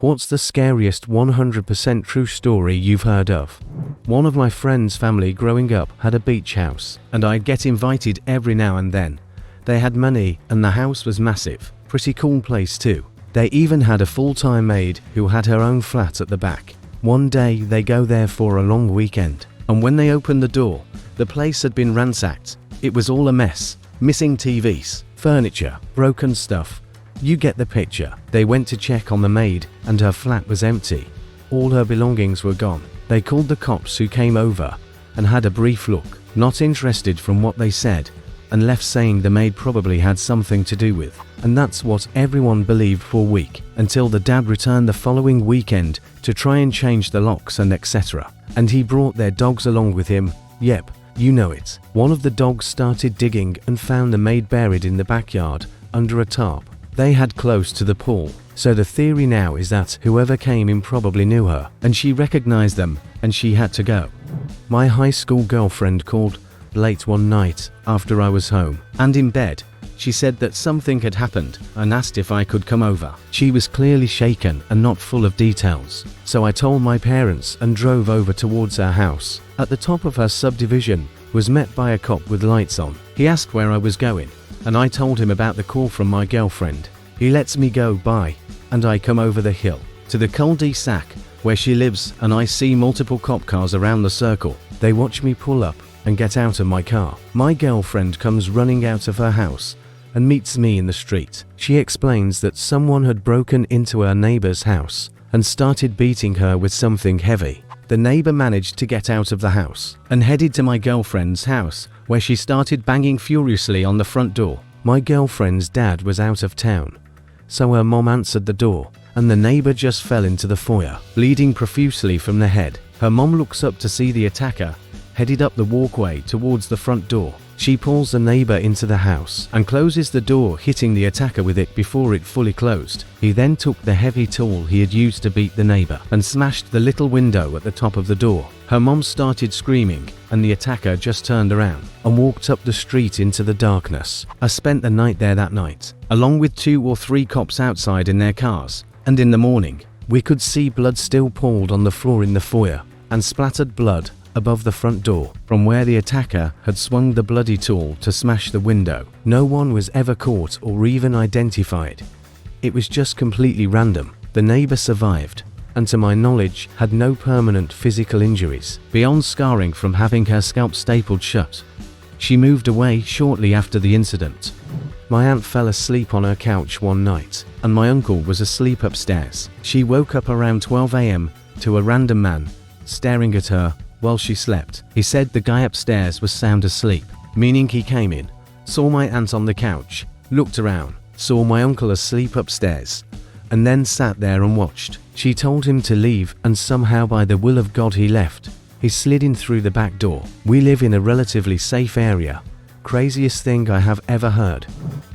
What's the scariest 100% true story you've heard of? One of my friend's family growing up had a beach house, and I'd get invited every now and then. They had money, and the house was massive. Pretty cool place too. They even had a full-time maid who had her own flat at the back. One day they go there for a long weekend, and when they opened the door, the place had been ransacked. It was all a mess. Missing TVs, furniture, broken stuff. You get the picture. They went to check on the maid, and her flat was empty. All her belongings were gone. They called the cops, who came over and had a brief look, not interested from what they said, and left saying the maid probably had something to do with. And that's what everyone believed for a week, until the dad returned the following weekend to try and change the locks and etc. And he brought their dogs along with him. Yep, you know it. One of the dogs started digging and found the maid buried in the backyard under a tarp. They had close to the pool, so the theory now is that whoever came in probably knew her, and she recognized them, and she had to go. My high school girlfriend called late one night after I was home, and in bed, she said that something had happened and asked if I could come over. She was clearly shaken and not full of details, so I told my parents and drove over towards her house. At the top of her subdivision, was met by a cop with lights on. He asked where I was going, and I told him about the call from my girlfriend. He lets me go by, and I come over the hill to the cul-de-sac where she lives, and I see multiple cop cars around the circle. They watch me pull up and get out of my car. My girlfriend comes running out of her house and meets me in the street. She explains that someone had broken into her neighbor's house and started beating her with something heavy. The neighbor managed to get out of the house and headed to my girlfriend's house, where she started banging furiously on the front door. My girlfriend's dad was out of town, so her mom answered the door, and the neighbor just fell into the foyer, bleeding profusely from the head. Her mom looks up to see the attacker headed up the walkway towards the front door. She pulls the neighbor into the house and closes the door, hitting the attacker with it before it fully closed. He then took the heavy tool he had used to beat the neighbor and smashed the little window at the top of the door. Her mom started screaming, and the attacker just turned around and walked up the street into the darkness. I spent the night there that night, along with 2 or 3 cops outside in their cars, and in the morning, we could see blood still pooled on the floor in the foyer, and splattered blood above the front door from where the attacker had swung the bloody tool to smash the window. No one was ever caught or even identified. It was just completely random. The neighbor survived, and to my knowledge had no permanent physical injuries, beyond scarring from having her scalp stapled shut. She moved away shortly after the incident. My aunt fell asleep on her couch one night, and my uncle was asleep upstairs. She woke up around 12 a.m. to a random man staring at her while she slept. He said the guy upstairs was sound asleep, meaning he came in, saw my aunt on the couch, looked around, saw my uncle asleep upstairs, and then sat there and watched. She told him to leave, and somehow by the will of God he left. He slid in through the back door. We live in a relatively safe area. Craziest thing I have ever heard.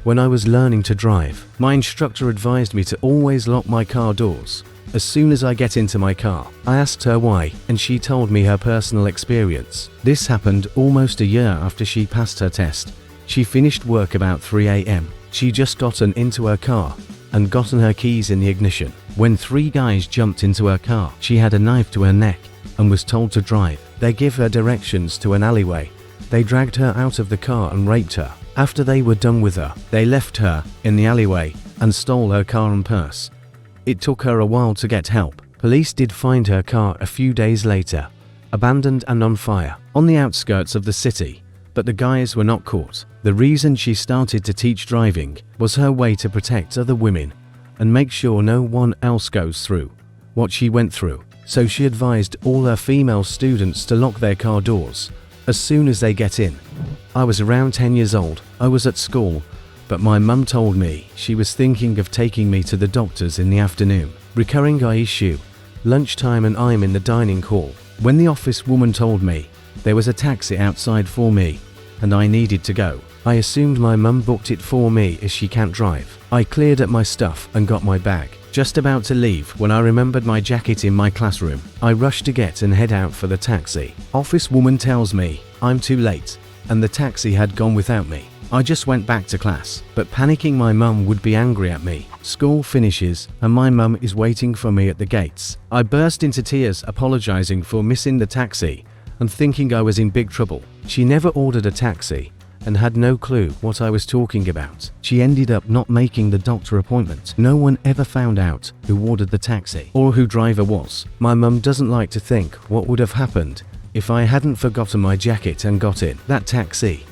When I was learning to drive, my instructor advised me to always lock my car doors as soon as I get into my car. I asked her why, and she told me her personal experience. This happened almost a year after she passed her test. She finished work about 3 a.m. She just gotten into her car and gotten her keys in the ignition when 3 guys jumped into her car. She had a knife to her neck and was told to drive. They give her directions to an alleyway. They dragged her out of the car and raped her. After they were done with her, they left her in the alleyway and stole her car and purse. It took her a while to get help. Police did find her car a few days later, abandoned and on fire, on the outskirts of the city, but the guys were not caught. The reason she started to teach driving was her way to protect other women and make sure no one else goes through what she went through. So she advised all her female students to lock their car doors as soon as they get in. I was around 10 years old. I was at school, but my mum told me she was thinking of taking me to the doctor's in the afternoon. Recurring eye issue. Lunchtime and I'm in the dining hall when the office woman told me there was a taxi outside for me and I needed to go. I assumed my mum booked it for me as she can't drive. I cleared up my stuff and got my bag. Just about to leave when I remembered my jacket in my classroom. I rushed to get and head out for the taxi. Office woman tells me I'm too late and the taxi had gone without me. I just went back to class, but panicking my mum would be angry at me. School finishes and my mum is waiting for me at the gates. I burst into tears apologizing for missing the taxi and thinking I was in big trouble. She never ordered a taxi and had no clue what I was talking about. She ended up not making the doctor appointment. No one ever found out who ordered the taxi or who driver was. My mum doesn't like to think what would have happened if I hadn't forgotten my jacket and got in that taxi.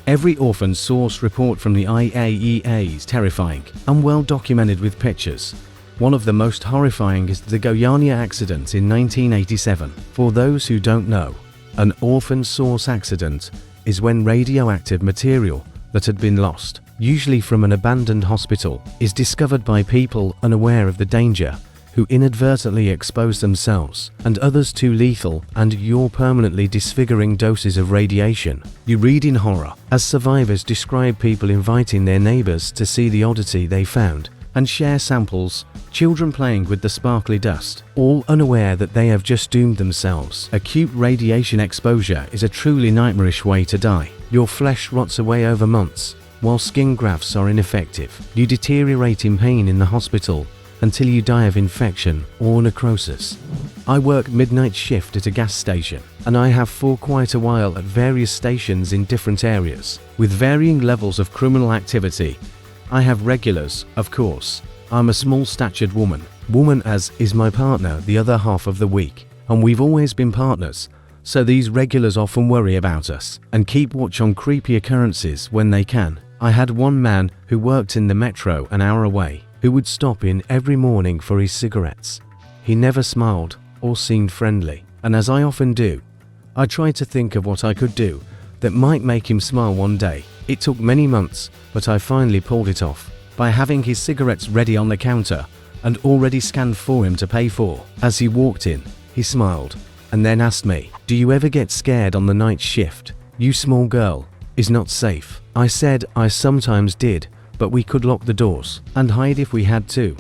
Every orphan source report from the IAEA is terrifying and well documented with pictures. One of the most horrifying is the Guyana accident in 1987. For those who don't know, an orphan source accident is when radioactive material that had been lost, usually from an abandoned hospital, is discovered by people unaware of the danger, who inadvertently expose themselves and others to lethal and permanently disfiguring doses of radiation. You read in horror as survivors describe people inviting their neighbors to see the oddity they found and share samples, children playing with the sparkly dust, all unaware that they have just doomed themselves. Acute radiation exposure is a truly nightmarish way to die. Your flesh rots away over months, while skin grafts are ineffective. You deteriorate in pain in the hospital until you die of infection or necrosis. I work midnight shift at a gas station, and I have for quite a while at various stations in different areas, with varying levels of criminal activity. I have regulars, of course. I'm a small-statured woman as is my partner the other half of the week, and we've always been partners, so these regulars often worry about us and keep watch on creepy occurrences when they can. I had one man who worked in the metro an hour away, who would stop in every morning for his cigarettes. He never smiled or seemed friendly, and as I often do, I tried to think of what I could do that might make him smile one day. It took many months, but I finally pulled it off by having his cigarettes ready on the counter and already scanned for him to pay for. As he walked in, he smiled and then asked me, "Do you ever get scared on the night shift? You small girl is not safe." I said I sometimes did, but we could lock the doors and hide if we had to,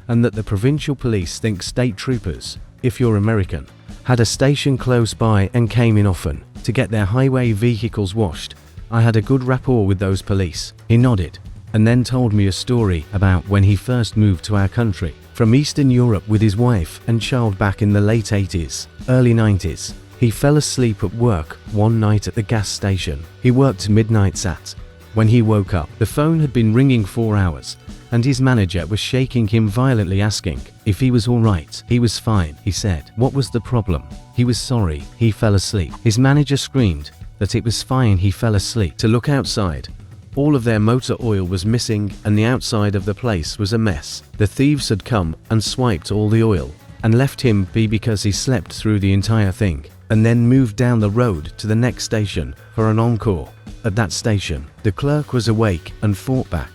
and that the provincial police think state troopers, if you're American, had a station close by and came in often to get their highway vehicles washed. I had a good rapport with those police. He nodded and then told me a story about when he first moved to our country from Eastern Europe with his wife and child back in the late 80s, early 90s. He fell asleep at work one night at the gas station. He worked midnights at. When he woke up, the phone had been ringing 4 hours, and his manager was shaking him violently asking if he was all right. He was fine, he said. What was the problem? He was sorry, he fell asleep. His manager screamed that it was fine, he fell asleep. To look outside, all of their motor oil was missing and the outside of the place was a mess. The thieves had come and swiped all the oil and left him be because he slept through the entire thing, and then moved down the road to the next station for an encore. At that station, the clerk was awake and fought back,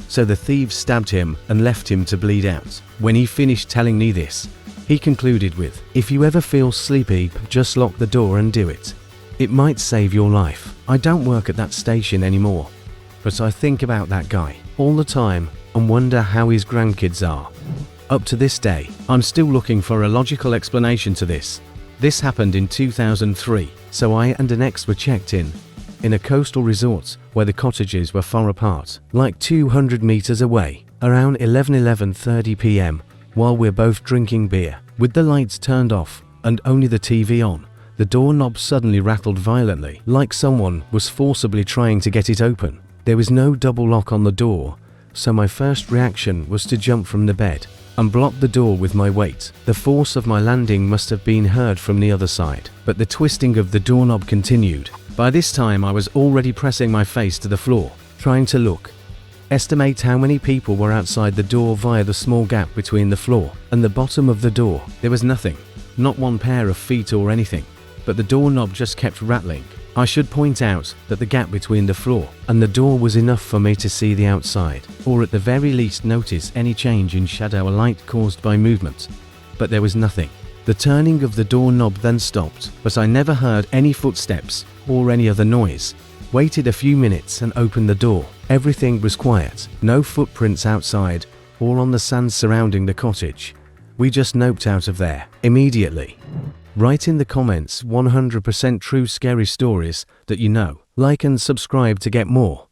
so the thieves stabbed him and left him to bleed out. When he finished telling me this, he concluded with, "If you ever feel sleepy, just lock the door and do it. It might save your life." I don't work at that station anymore, but I think about that guy all the time and wonder how his grandkids are. Up to this day, I'm still looking for a logical explanation to this. This happened in 2003, so I and an ex were checked in a coastal resort where the cottages were far apart, like 200 meters away, around 11:30 p.m. while we're both drinking beer. With the lights turned off and only the TV on, the doorknob suddenly rattled violently, like someone was forcibly trying to get it open. There was no double lock on the door, so my first reaction was to jump from the bed and block the door with my weight. The force of my landing must have been heard from the other side, but the twisting of the doorknob continued. By this time I was already pressing my face to the floor, trying to look. Estimate how many people were outside the door via the small gap between the floor and the bottom of the door. There was nothing, not one pair of feet or anything, but the doorknob just kept rattling. I should point out that the gap between the floor and the door was enough for me to see the outside, or at the very least notice any change in shadow or light caused by movement. But there was nothing. The turning of the doorknob then stopped, but I never heard any footsteps or any other noise. Waited a few minutes and opened the door. Everything was quiet, no footprints outside or on the sand surrounding the cottage. We just noped out of there immediately. Write in the comments 100% true scary stories that you know. Like and subscribe to get more.